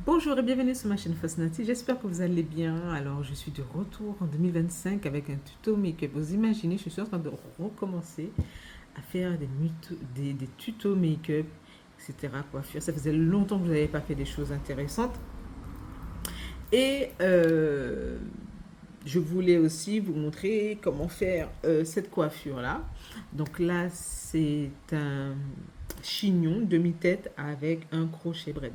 Bonjour et bienvenue sur ma chaîne Fosnati, j'espère que vous allez bien. Alors je suis de retour en 2025 avec un tuto make-up. Vous imaginez, je suis en train de recommencer à faire des tutos make-up, etc. Coiffure. Ça faisait longtemps que je n'avais pas fait des choses intéressantes. Et je voulais aussi vous montrer comment faire cette coiffure-là. Donc là, c'est un chignon demi-tête avec un crochet braid.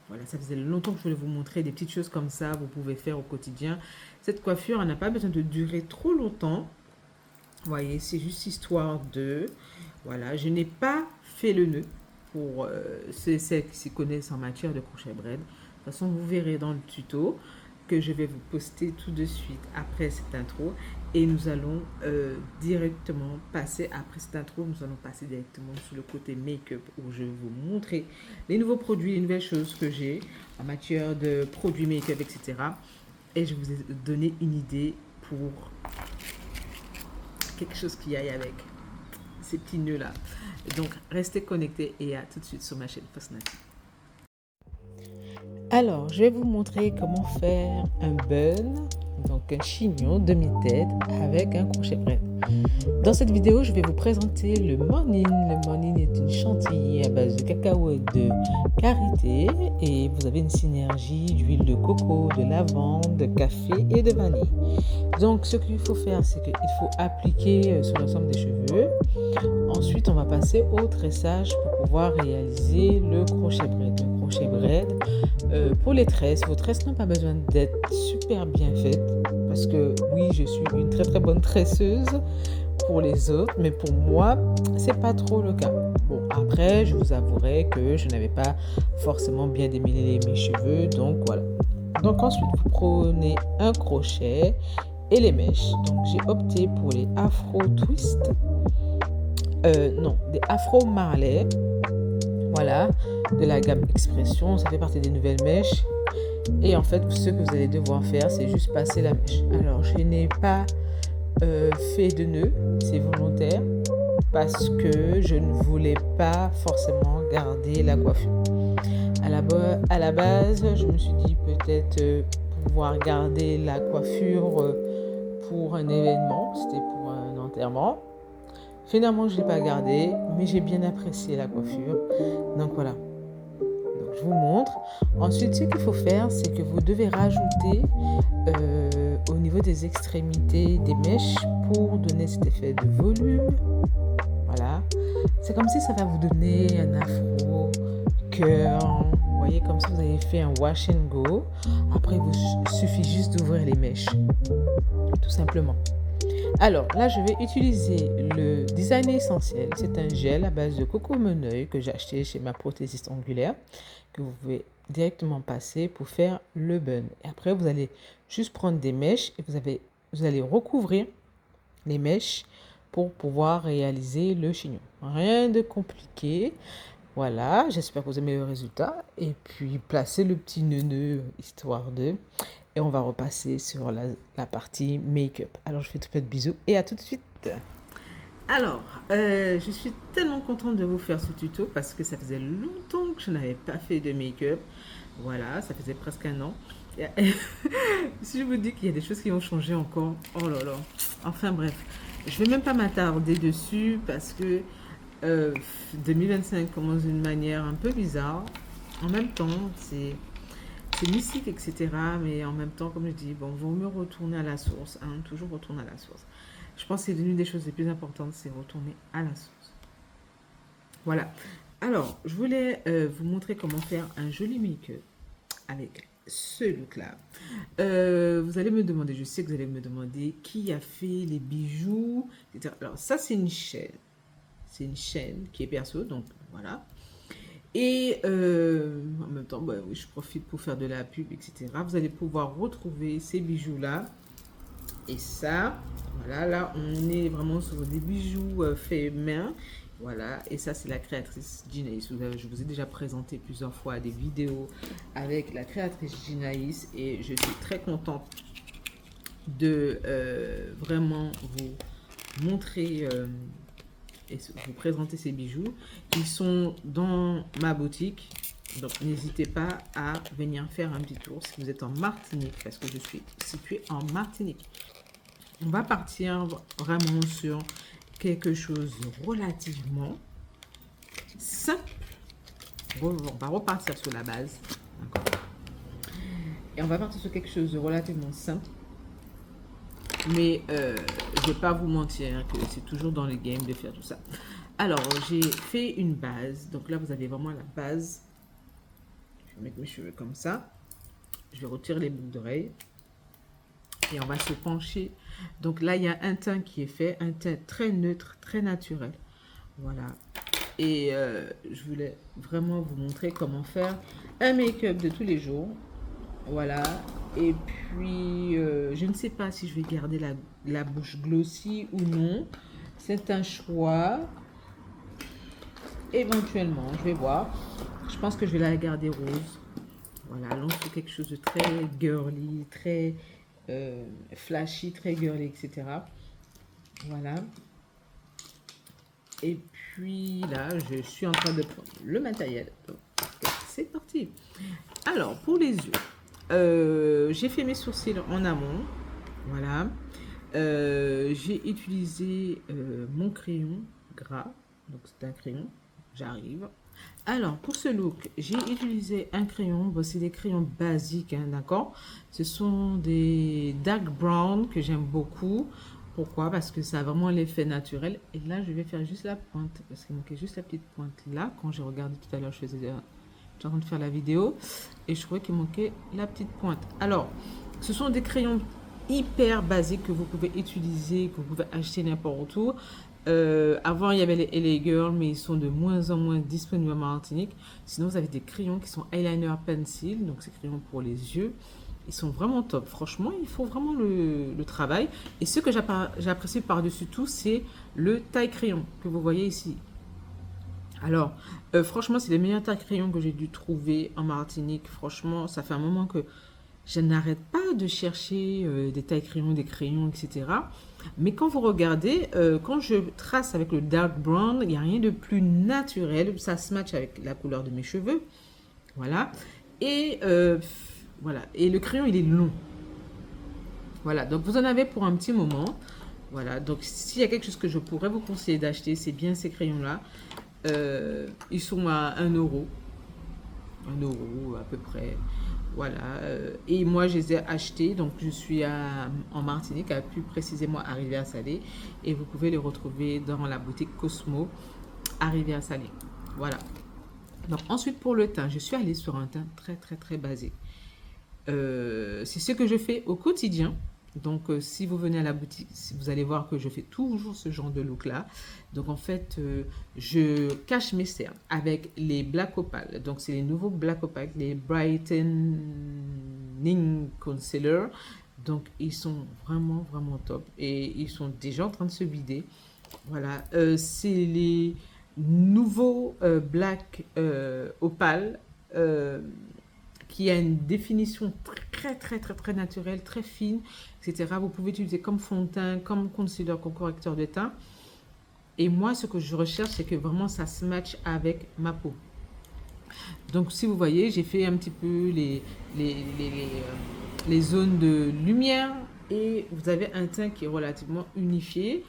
Voilà, ça faisait longtemps que je voulais vous montrer des petites choses comme ça, vous pouvez faire au quotidien. Cette coiffure, elle n'a pas besoin de durer trop longtemps. Vous voyez, c'est juste histoire de... Voilà, je n'ai pas fait le nœud pour celles qui s'y connaissent en matière de crochet braid. De toute façon, vous verrez dans le tuto que je vais vous poster tout de suite après cette intro. Et nous allons directement passer, après cette intro, nous allons passer directement sur le côté make-up où je vais vous montrer les nouveaux produits, les nouvelles choses que j'ai en matière de produits make-up, etc. Et je vous ai donné une idée pour quelque chose qui aille avec ces petits nœuds là. Donc restez connectés et à tout de suite sur ma chaîne Fosnati. Alors, je vais vous montrer comment faire un bun, donc un chignon demi-tête avec un crochet braid. Dans cette vidéo, je vais vous présenter le morning. Le morning est une chantilly à base de cacahuètes de karité et vous avez une synergie d'huile de coco, de lavande, de café et de vanille. Donc, ce qu'il faut faire, c'est qu'il faut appliquer sur l'ensemble des cheveux. Ensuite, on va passer au tressage pour pouvoir réaliser le crochet braid. Le crochet braid, pour les tresses, vos tresses n'ont pas besoin d'être super bien faites parce que oui, je suis une très très bonne tresseuse pour les autres, mais pour moi, c'est pas trop le cas. Bon, après, je vous avouerai que je n'avais pas forcément bien démêlé mes cheveux, donc voilà. Donc ensuite, vous prenez un crochet et les mèches. Donc j'ai opté pour les Afro Twist. Non, des Afro Marley. Voilà, de la gamme Expression. Ça fait partie des nouvelles mèches. Et en fait, ce que vous allez devoir faire, c'est juste passer la mèche. Alors, je n'ai pas fait de nœud, c'est volontaire, parce que je ne voulais pas forcément garder la coiffure. À la base, je me suis dit peut-être pouvoir garder la coiffure pour un événement, c'était pour un enterrement. Finalement, je ne l'ai pas gardé, mais j'ai bien apprécié la coiffure. Donc voilà. Donc, je vous montre. Ensuite, ce qu'il faut faire, c'est que vous devez rajouter au niveau des extrémités des mèches pour donner cet effet de volume. Voilà. C'est comme si ça va vous donner un afro, cœur. Vous voyez, comme si vous avez fait un wash and go. Après, il suffit juste d'ouvrir les mèches. Tout simplement. Alors là, je vais utiliser le Design Essentiel. C'est un gel à base de coco meneuil que j'ai acheté chez ma prothésiste angulaire, que vous pouvez directement passer pour faire le bun. Et après, vous allez juste prendre des mèches et vous allez recouvrir les mèches pour pouvoir réaliser le chignon. Rien de compliqué. Voilà, j'espère que vous aimez le résultat. Et puis, placez le petit nœud histoire de... Et on va repasser sur la partie make-up. Alors, je fais tout plein de bisous et à tout de suite. Alors, je suis tellement contente de vous faire ce tuto parce que ça faisait longtemps que je n'avais pas fait de make-up. Voilà, ça faisait presque un an. Si je vous dis qu'il y a des choses qui ont changé encore, oh là là. Enfin bref, je vais même pas m'attarder dessus parce que 2025 commence d'une manière un peu bizarre. En même temps, c'est mystique, etc. Mais en même temps, comme je dis, bon, vaut mieux retourner à la source, hein, toujours retourner à la source. Je pense que c'est l'une des choses les plus importantes, c'est retourner à la source. Voilà. Alors, je voulais vous montrer comment faire un joli make-up avec ce look-là. Vous allez me demander, je sais que vous allez me demander qui a fait les bijoux, etc. Alors, ça, c'est une chaîne. C'est une chaîne qui est perso, donc voilà. Et en même temps, bah, oui, je profite pour faire de la pub, etc. Vous allez pouvoir retrouver ces bijoux-là. Et ça, voilà, là, on est vraiment sur des bijoux faits main. Voilà, et ça, c'est la créatrice Ginaïs. Je vous ai déjà présenté plusieurs fois des vidéos avec la créatrice Ginaïs. Et je suis très contente de vraiment vous montrer et vous présenter ces bijoux. Ils sont dans ma boutique. Donc, n'hésitez pas à venir faire un petit tour si vous êtes en Martinique, parce que je suis située en Martinique. On va partir vraiment sur quelque chose de relativement simple. On va repartir sur la base. Et on va partir sur quelque chose de relativement simple. Mais je ne vais pas vous mentir que c'est toujours dans les games de faire tout ça. Alors, j'ai fait une base. Donc là, vous avez vraiment la base. Je vais mettre mes cheveux comme ça. Je vais retirer les boucles d'oreilles. Et on va se pencher. Donc là, il y a un teint qui est fait. Un teint très neutre, très naturel. Voilà. Et je voulais vraiment vous montrer comment faire un make-up de tous les jours. Voilà. Et puis, je ne sais pas si je vais garder la bouche glossy ou non. C'est un choix. Éventuellement, je vais voir. Je pense que je vais la garder rose. Voilà, allons sur quelque chose de très girly, très flashy, très girly, etc. Voilà. Et puis là, je suis en train de prendre le matériel. Donc, c'est parti. Alors, pour les yeux, j'ai fait mes sourcils en amont. Voilà. J'ai utilisé mon crayon gras. Donc, c'est un crayon. J'arrive. Alors, pour ce look, j'ai utilisé un crayon. Bon, c'est des crayons basiques, hein, d'accord? Ce sont des dark brown que j'aime beaucoup. Pourquoi? Parce que ça a vraiment l'effet naturel. Et là, je vais faire juste la pointe. Parce qu'il manquait juste la petite pointe là. Quand j'ai regardé tout à l'heure, j'étais en train de faire la vidéo. Et je trouvais qu'il manquait la petite pointe. Alors, ce sont des crayons hyper basiques que vous pouvez utiliser, que vous pouvez acheter n'importe où. Avant, il y avait les LA Girl, mais ils sont de moins en moins disponibles en Martinique. Sinon, vous avez des crayons qui sont eyeliner pencil. Donc, c'est crayons pour les yeux. Ils sont vraiment top. Franchement, il faut vraiment le travail. Et ce que j'apprécie par-dessus tout, c'est le taille crayon que vous voyez ici. Alors, franchement, c'est les meilleurs taille crayons que j'ai dû trouver en Martinique. Franchement, ça fait un moment que je n'arrête pas de chercher des taille crayons, des crayons, etc. Mais quand vous regardez, quand je trace avec le dark brown, il n'y a rien de plus naturel. Ça se match avec la couleur de mes cheveux. Voilà. Et voilà. Et le crayon, il est long. Voilà. Donc, vous en avez pour un petit moment. Voilà. Donc, s'il y a quelque chose que je pourrais vous conseiller d'acheter, c'est bien ces crayons-là. Ils sont à 1 euro. 1 euro à peu près. Voilà. Et moi, je les ai achetés. Donc, je suis en Martinique, à plus précisément à Rivière-Salée. Et vous pouvez les retrouver dans la boutique Cosmo à Rivière-Salée. Voilà. Donc, ensuite, pour le teint, je suis allée sur un teint très, très, très basique. C'est ce que je fais au quotidien. Donc, si vous venez à la boutique, vous allez voir que je fais toujours ce genre de look-là. Donc, en fait, je cache mes cernes avec les Black Opal. Donc, c'est les nouveaux Black Opal, les Brightening Concealer. Donc, ils sont vraiment, vraiment top. Et ils sont déjà en train de se vider. Voilà. C'est les nouveaux Black Opal. Qui a une définition très, très, très, très naturelle, très fine, etc. Vous pouvez utiliser comme fond de teint, comme concealer, comme correcteur de teint. Et moi, ce que je recherche, c'est que vraiment ça se matche avec ma peau. Donc, si vous voyez, j'ai fait un petit peu les zones de lumière et vous avez un teint qui est relativement unifié.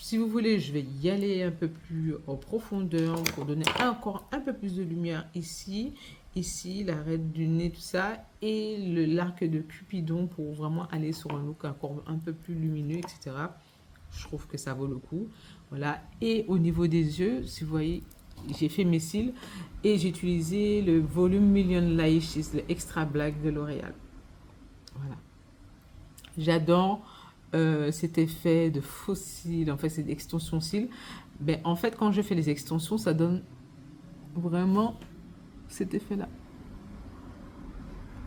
Si vous voulez, je vais y aller un peu plus en profondeur pour donner encore un peu plus de lumière ici, l'arête du nez, tout ça, et l'arc de Cupidon pour vraiment aller sur un look encore un peu plus lumineux, etc. Je trouve que ça vaut le coup. Voilà. Et au niveau des yeux, si vous voyez, j'ai fait mes cils et j'ai utilisé le Volume Million Lashes, le Extra Black de L'Oréal. Voilà. J'adore cet effet de faux cils, en fait c'est d'extension cils. Ben, en fait quand je fais les extensions, ça donne vraiment cet effet là.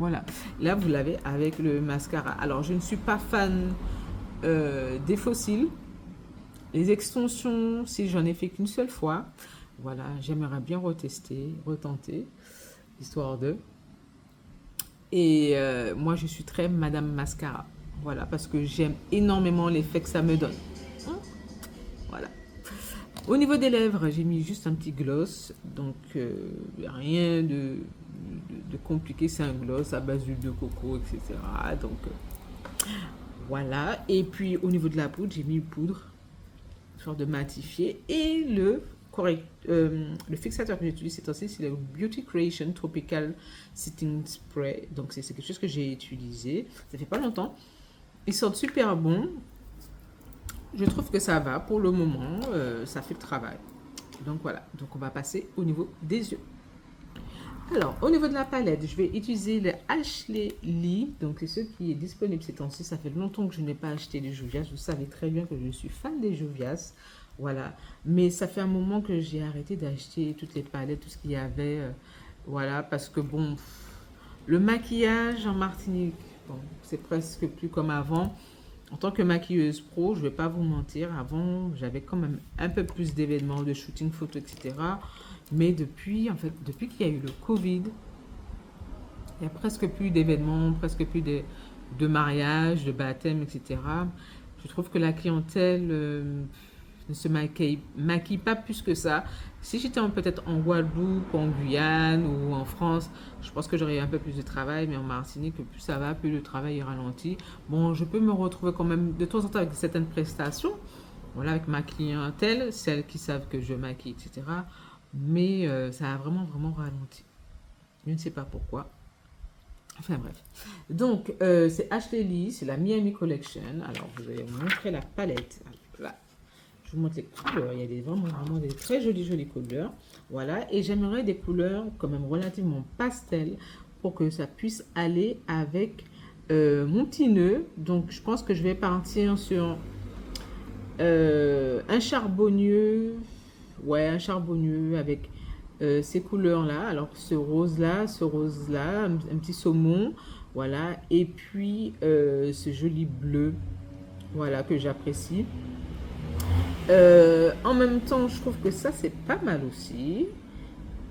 Voilà, là vous l'avez avec le mascara. Alors je ne suis pas fan des faux cils. Les extensions, si j'en ai fait qu'une seule fois, voilà, j'aimerais bien retenter, histoire de. Et moi je suis très Madame Mascara. Voilà, parce que j'aime énormément l'effet que ça me donne. Voilà. Au niveau des lèvres, j'ai mis juste un petit gloss. Donc, rien de compliqué. C'est un gloss à base d'huile de coco, etc. Donc, voilà. Et puis, au niveau de la poudre, j'ai mis une poudre, une sorte de matifié. Et le fixateur que j'utilise cette temps-ci, c'est le Beauty Creation Tropical Setting Spray. Donc, c'est quelque chose que j'ai utilisé. Ça fait pas longtemps. Ils sortent super bons. Je trouve que ça va pour le moment. Ça fait le travail. Donc, voilà. Donc, on va passer au niveau des yeux. Alors, au niveau de la palette, je vais utiliser le Ashley Lee. Donc, c'est ce qui est disponible ces temps-ci. Ça fait longtemps que je n'ai pas acheté des Juvias. Vous savez très bien que je suis fan des Juvias. Voilà. Mais ça fait un moment que j'ai arrêté d'acheter toutes les palettes, tout ce qu'il y avait. Voilà. Parce que, bon, le maquillage en Martinique, bon, c'est presque plus comme avant. En tant que maquilleuse pro, je ne vais pas vous mentir, avant, j'avais quand même un peu plus d'événements, de shooting photo, etc. Mais depuis, en fait, depuis qu'il y a eu le Covid, il n'y a presque plus d'événements, presque plus de mariages, de baptêmes, etc. Je trouve que la clientèle ne se maquille pas plus que ça. Si j'étais peut-être en Guadeloupe, en Guyane ou en France, je pense que j'aurais un peu plus de travail, mais en Martinique, plus ça va, plus le travail est ralenti. Bon, je peux me retrouver quand même de temps en temps avec certaines prestations, voilà, avec ma clientèle, celles qui savent que je maquille, etc. Mais ça a vraiment, vraiment ralenti. Je ne sais pas pourquoi. Enfin bref. Donc, c'est Ashley Lee, c'est la Miami Collection. Alors, je vais vous montrer la palette. Là, je vous montre les couleurs. Il y a vraiment, vraiment des très jolies, jolies couleurs. Voilà. Et j'aimerais des couleurs quand même relativement pastel pour que ça puisse aller avec mon petit nœud. Donc, je pense que je vais partir sur un charbonneux. Ouais, un charbonneux avec ces couleurs-là. Alors, ce rose-là, un petit saumon. Voilà. Et puis, ce joli bleu. Voilà, que j'apprécie. En même temps, je trouve que ça, c'est pas mal aussi.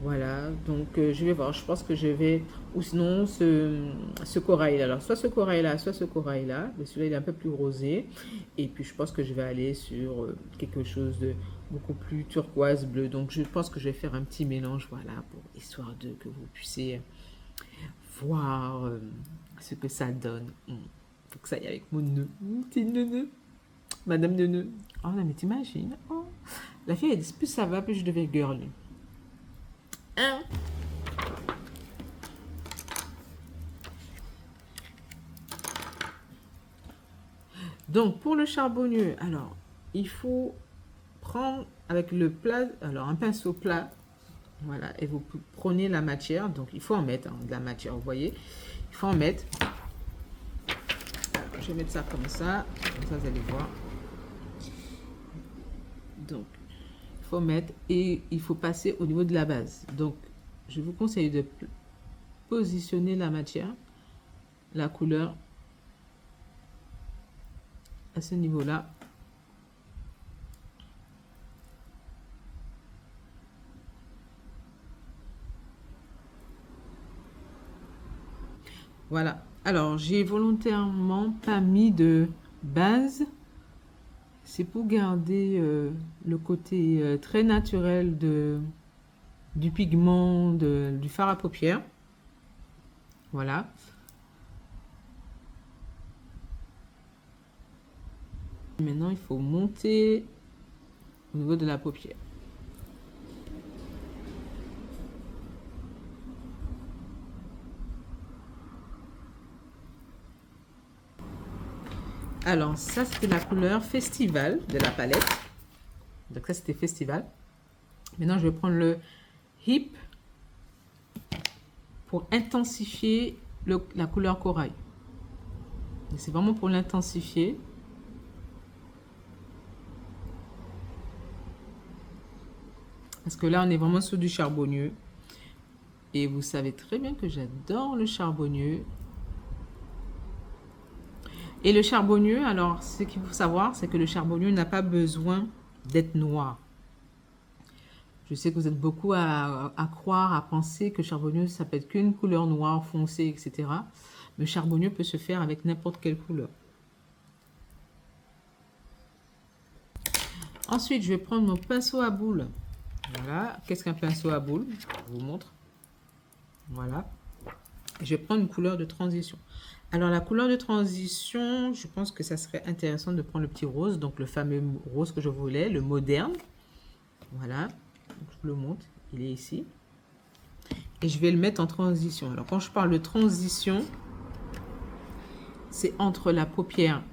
Voilà, donc je vais voir. Je pense que je vais... Ou sinon, ce corail-là. Alors, soit ce corail-là, soit ce corail-là. Mais celui-là, il est un peu plus rosé. Et puis, je pense que je vais aller sur quelque chose de beaucoup plus turquoise bleu. Donc, je pense que je vais faire un petit mélange, voilà, pour histoire de que vous puissiez voir ce que ça donne. Faut que ça aille avec mon nœud. Mon petit nœud. Madame de nœud. Oh non, mais t'imagines. Oh. La fille, elle dit, plus ça va, plus je devais girly. Hein? Donc, pour le charbonneux, alors, il faut prendre avec le plat, alors un pinceau plat, voilà, et vous prenez la matière, donc il faut en mettre de la matière, vous voyez, il faut en mettre. Alors, je vais mettre ça, comme ça vous allez voir. Donc, il faut mettre et il faut passer au niveau de la base. Donc, je vous conseille de positionner la matière, la couleur à ce niveau-là. Voilà. Alors, j'ai volontairement pas mis de base. C'est pour garder le côté très naturel du pigment, du fard à paupières. Voilà. Maintenant, il faut monter au niveau de la paupière. Alors, ça, c'était la couleur Festival de la palette. Donc, ça, c'était Festival. Maintenant, je vais prendre le Hip pour intensifier la couleur corail. C'est vraiment pour l'intensifier. Parce que là, on est vraiment sur du charbonneux. Et vous savez très bien que j'adore le charbonneux. Et le charbonneux, alors, ce qu'il faut savoir, c'est que le charbonneux n'a pas besoin d'être noir. Je sais que vous êtes beaucoup à croire, à penser que charbonneux, ça peut être qu'une couleur noire, foncée, etc. Mais charbonneux peut se faire avec n'importe quelle couleur. Ensuite, je vais prendre mon pinceau à boule. Voilà. Qu'est-ce qu'un pinceau à boule? Je vous montre. Voilà. Et je vais prendre une couleur de transition. Alors, la couleur de transition, je pense que ça serait intéressant de prendre le petit rose. Donc, le fameux rose que je voulais, le moderne. Voilà. Donc, je vous le montre. Il est ici. Et je vais le mettre en transition. Alors, quand je parle de transition, c'est entre la paupière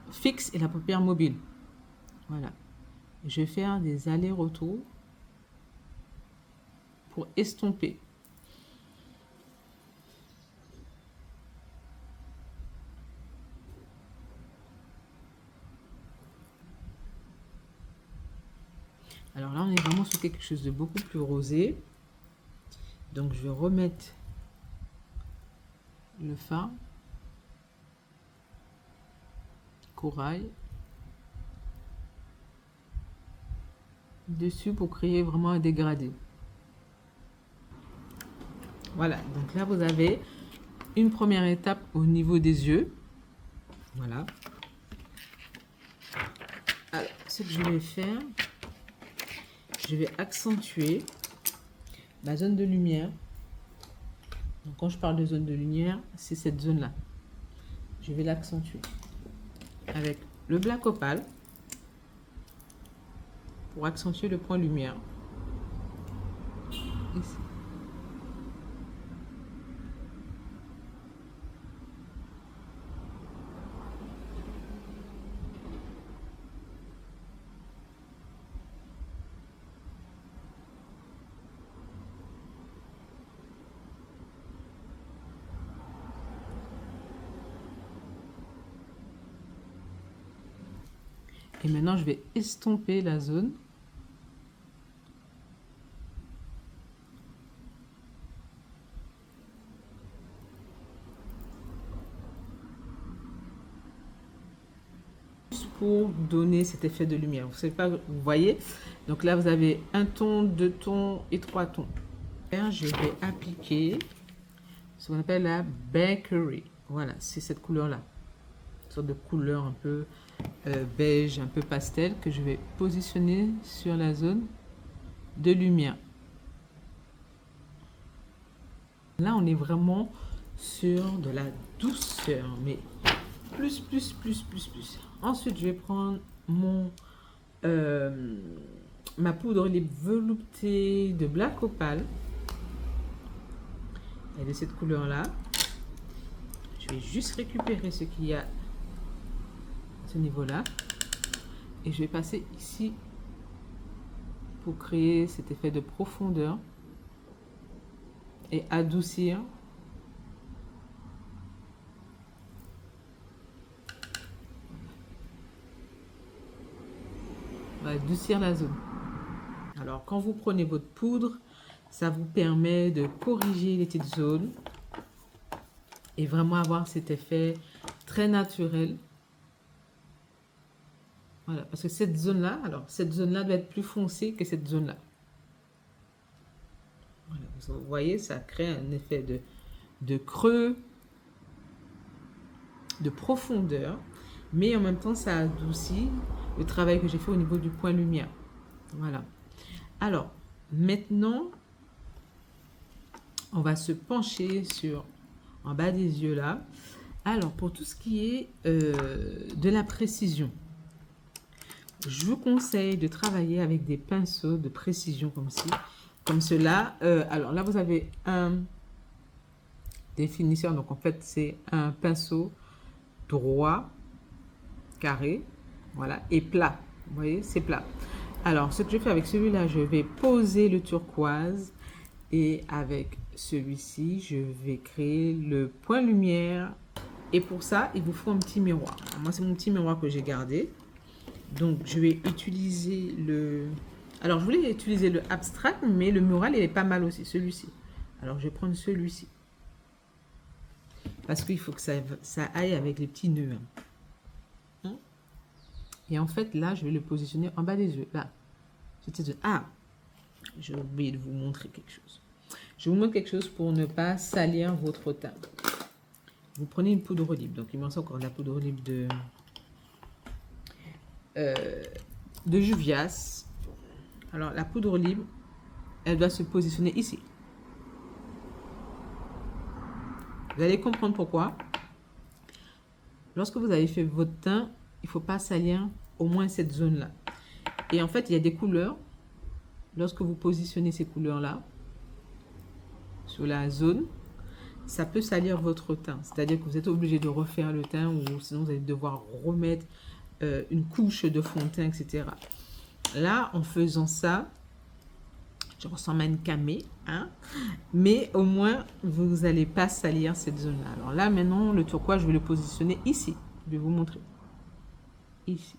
fixe et la paupière mobile. Voilà. Je vais faire des allers-retours pour estomper. Alors là, on est vraiment sur quelque chose de beaucoup plus rosé. Donc, je vais remettre le fard corail dessus pour créer vraiment un dégradé. Voilà, donc là, vous avez une première étape au niveau des yeux. Voilà. Alors, ce que je vais faire, je vais accentuer ma zone de lumière. Donc, quand je parle de zone de lumière, c'est cette zone-là. Je vais l'accentuer avec le black opal pour accentuer le point lumière. Ici. Et maintenant, je vais estomper la zone. Pour donner cet effet de lumière. Vous savez pas, vous voyez. Donc là, vous avez un ton, deux tons et trois tons. Je vais appliquer ce qu'on appelle la bakery. Voilà, c'est cette couleur-là. Une sorte de couleur un peu beige, un peu pastel que je vais positionner sur la zone de lumière. Là, on est vraiment sur de la douceur, mais plus. Ensuite, je vais prendre mon ma poudre libre veloutée de black opal. Et de cette couleur-là. Je vais juste récupérer ce qu'il y a à ce niveau-là. Et je vais passer ici pour créer cet effet de profondeur et adoucir. On va adoucir la zone. Alors, quand vous prenez votre poudre, ça vous permet de corriger les petites zones et vraiment avoir cet effet très naturel. Voilà, parce que cette zone-là, alors cette zone-là doit être plus foncée que cette zone-là. Voilà, vous voyez, ça crée un effet de creux, de profondeur, mais en même temps, ça adoucit le travail que j'ai fait au niveau du point lumière. Voilà. Alors, maintenant, on va se pencher sur en bas des yeux là. Alors, pour tout ce qui est de la précision, je vous conseille de travailler avec des pinceaux de précision comme cela. Alors là, vous avez un définisseur. Donc, en fait, c'est un pinceau droit, carré, voilà, et plat. Vous voyez, c'est plat. Alors, ce que je fais avec celui-là, je vais poser le turquoise. Et avec celui-ci, je vais créer le point lumière. Et pour ça, il vous faut un petit miroir. Moi, c'est mon petit miroir que j'ai gardé. Donc, je vais utiliser le... Alors, je voulais utiliser le abstract, mais le mural, il est pas mal aussi, celui-ci. Alors, je vais prendre celui-ci. Parce qu'il faut que ça aille avec les petits nœuds. Et en fait, là, je vais le positionner en bas des yeux. Là. Ah, j'ai oublié de vous montrer quelque chose. Je vous montre quelque chose pour ne pas salir votre teint. Vous prenez une poudre libre. Donc, il me reste encore de la poudre libre de Juvias. Alors, la poudre libre, elle doit se positionner ici. Vous allez comprendre pourquoi. Lorsque vous avez fait votre teint, il ne faut pas salir au moins cette zone-là. Et en fait, il y a des couleurs. Lorsque vous positionnez ces couleurs-là sur la zone, ça peut salir votre teint. C'est-à-dire que vous êtes obligé de refaire le teint ou sinon vous allez devoir remettre une couche de fond de teint, etc. Là, en faisant ça, je ressemble à une camée, hein, mais au moins, vous n'allez pas salir cette zone-là. Alors là, maintenant, le turquoise, je vais le positionner ici. Je vais vous montrer. Ici.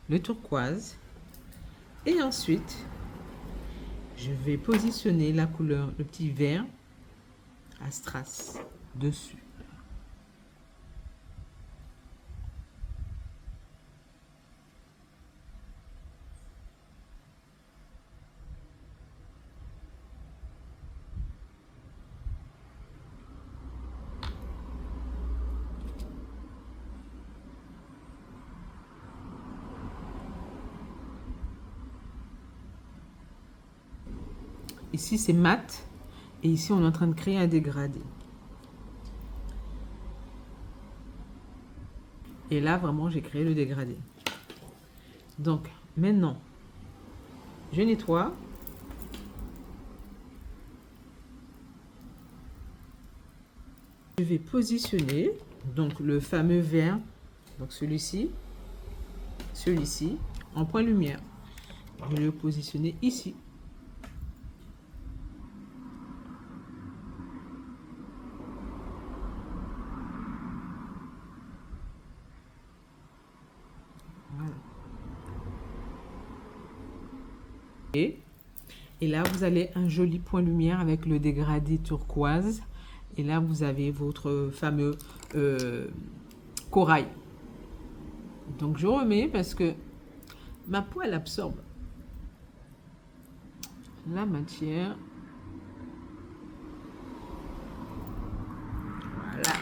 Le turquoise et ensuite je vais positionner la couleur, le petit vert à strass dessus. Ici, c'est mat. Et ici, on est en train de créer un dégradé. Et là, vraiment, j'ai créé le dégradé. Donc, maintenant, je nettoie. Je vais positionner donc le fameux vert, donc celui-ci, en point lumière. Je vais le positionner ici. Et là, vous avez un joli point lumière avec le dégradé turquoise. Et là, vous avez votre fameux corail. Donc, je remets parce que ma peau, elle absorbe la matière. Voilà.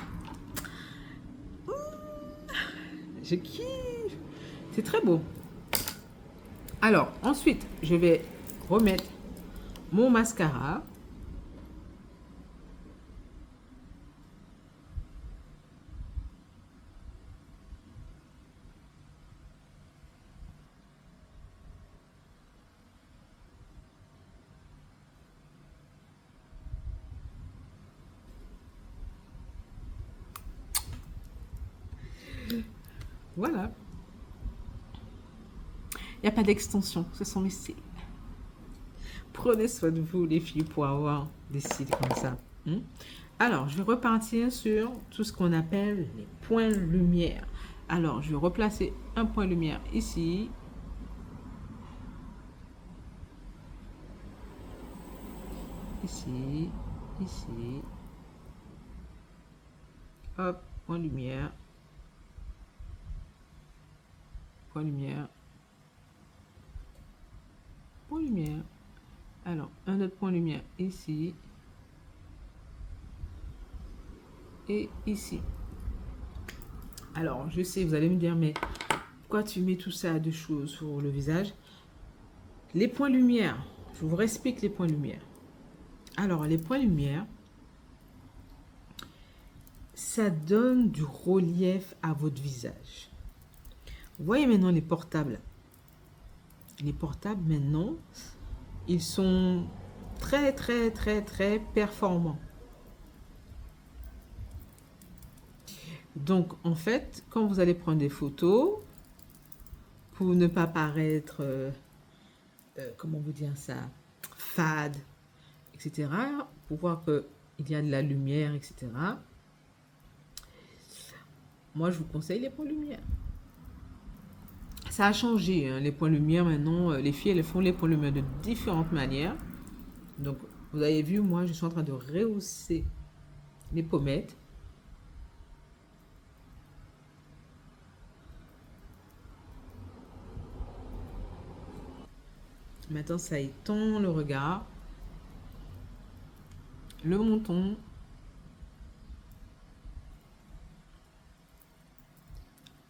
Je kiffe. C'est très beau. Alors, ensuite, je vais remettre mon mascara. Voilà. Il n'y a pas d'extension, ce sont mes cils. Prenez soin de vous, les filles, pour avoir des cils comme ça. Alors, je vais repartir sur tout ce qu'on appelle les points lumière. Alors, je vais replacer un point lumière ici. Ici, ici. Hop, point lumière. Point lumière. Point lumière. Alors, un autre point lumière ici. Et ici. Alors, je sais, vous allez me dire, mais pourquoi tu mets tout ça à deux choses sur le visage? Les points lumière, je vous explique les points lumière. Alors, les points lumière, ça donne du relief à votre visage. Vous voyez maintenant les portables. Les portables, maintenant, ils sont très, très, très, très performants. Donc, en fait, quand vous allez prendre des photos, pour ne pas paraître, comment vous dire ça, fade, etc., pour voir qu'il y a de la lumière, etc., moi, je vous conseille les points lumière. Ça a changé, hein, les points lumière, maintenant, les filles, elles font les points lumière de différentes manières. Donc, vous avez vu, moi, je suis en train de rehausser les pommettes. Maintenant, ça étend le regard, le menton.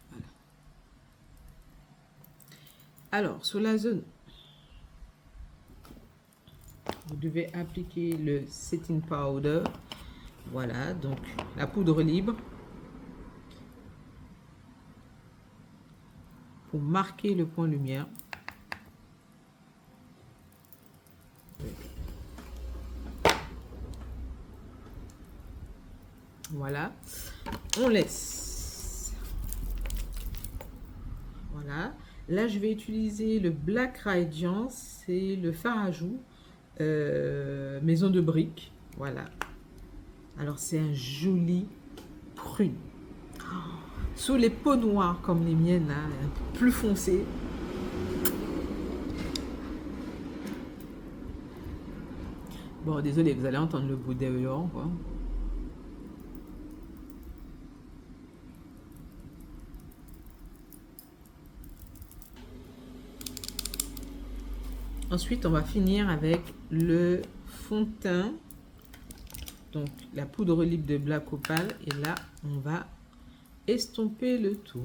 Voilà. Alors, sur la zone, vous devez appliquer le setting powder. Voilà, donc la poudre libre pour marquer le point lumière. Voilà, on laisse. Voilà, là je vais utiliser le Black Radiance, c'est le fard à joues maison de briques. Voilà, alors c'est un joli prune. Sous les peaux noires comme les miennes, là, un peu plus foncées. Bon, désolé, vous allez entendre le bruit dehors, quoi. Ensuite, on va finir avec le fond de teint. Donc, la poudre libre de Black Opal. Et là, on va estomper le tout.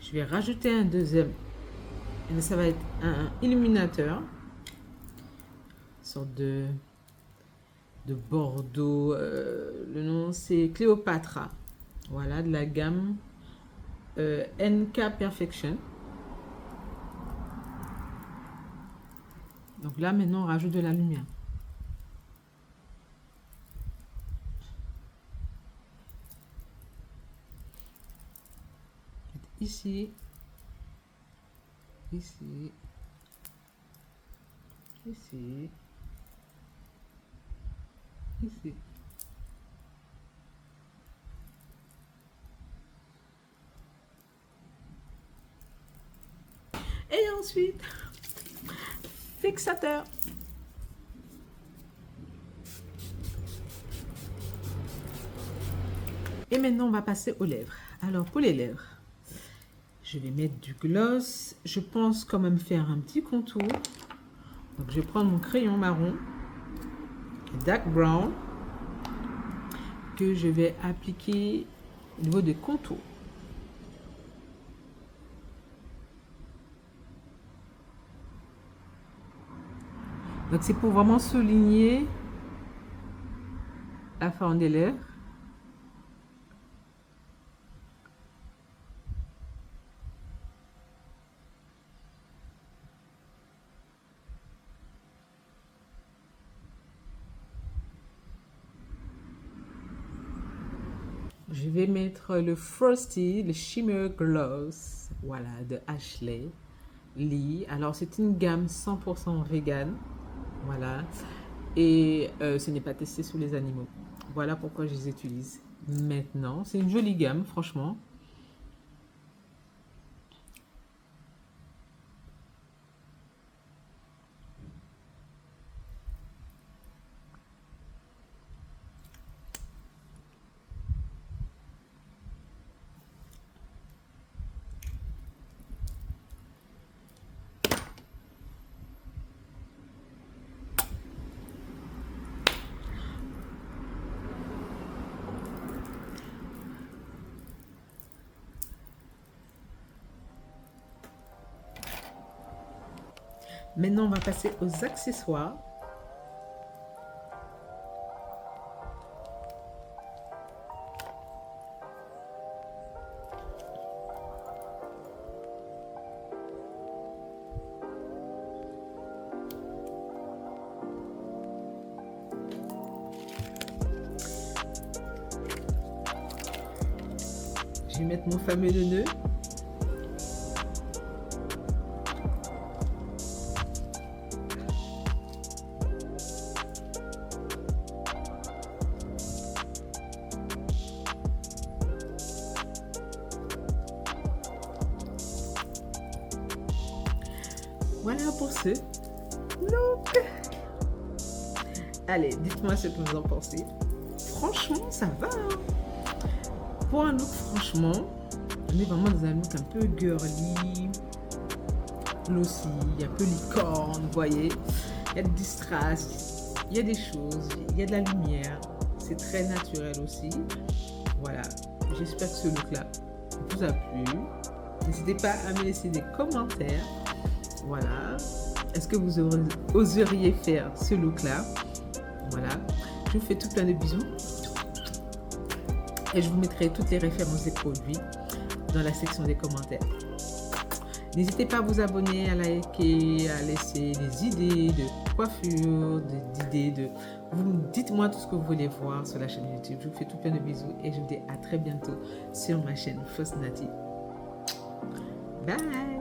Je vais rajouter un deuxième. Et ça va être un illuminateur. Une sorte de bordeaux. Le nom, c'est Cléopatra. Voilà, de la gamme NK Perfection. Donc là, maintenant, on rajoute de la lumière. Ici, ici, ici, ici. Et ensuite, fixateur. Et maintenant, on va passer aux lèvres. Alors, pour les lèvres, je vais mettre du gloss. Je pense quand même faire un petit contour. Donc, je vais prendre mon crayon marron, dark brown, que je vais appliquer au niveau des contours. Donc, c'est pour vraiment souligner la forme des lèvres. Je vais mettre le Frosty, le Shimmer Gloss, voilà, de Ashley Lee. Alors, c'est une gamme 100% vegan, voilà, et ce n'est pas testé sur les animaux. Voilà pourquoi je les utilise maintenant. C'est une jolie gamme, franchement. Maintenant, on va passer aux accessoires. Je vais mettre mon fameux nœud. voilà pour ce look. Allez, dites-moi ce que vous en pensez. Franchement, ça va. Pour un look, franchement, on est vraiment dans un look un peu girly. Glossy, un peu licorne, vous voyez. Il y a des strass, il y a des choses, il y a de la lumière. C'est très naturel aussi. Voilà, j'espère que ce look-là vous a plu. N'hésitez pas à me laisser des commentaires. Voilà. Est-ce que vous oseriez faire ce look-là? Voilà. Je vous fais tout plein de bisous. Et je vous mettrai toutes les références des produits dans la section des commentaires. N'hésitez pas à vous abonner, à liker, à laisser des idées de coiffure, d'idées de... Dites-moi tout ce que vous voulez voir sur la chaîne YouTube. Je vous fais tout plein de bisous et je vous dis à très bientôt sur ma chaîne Fausse Nati. Bye!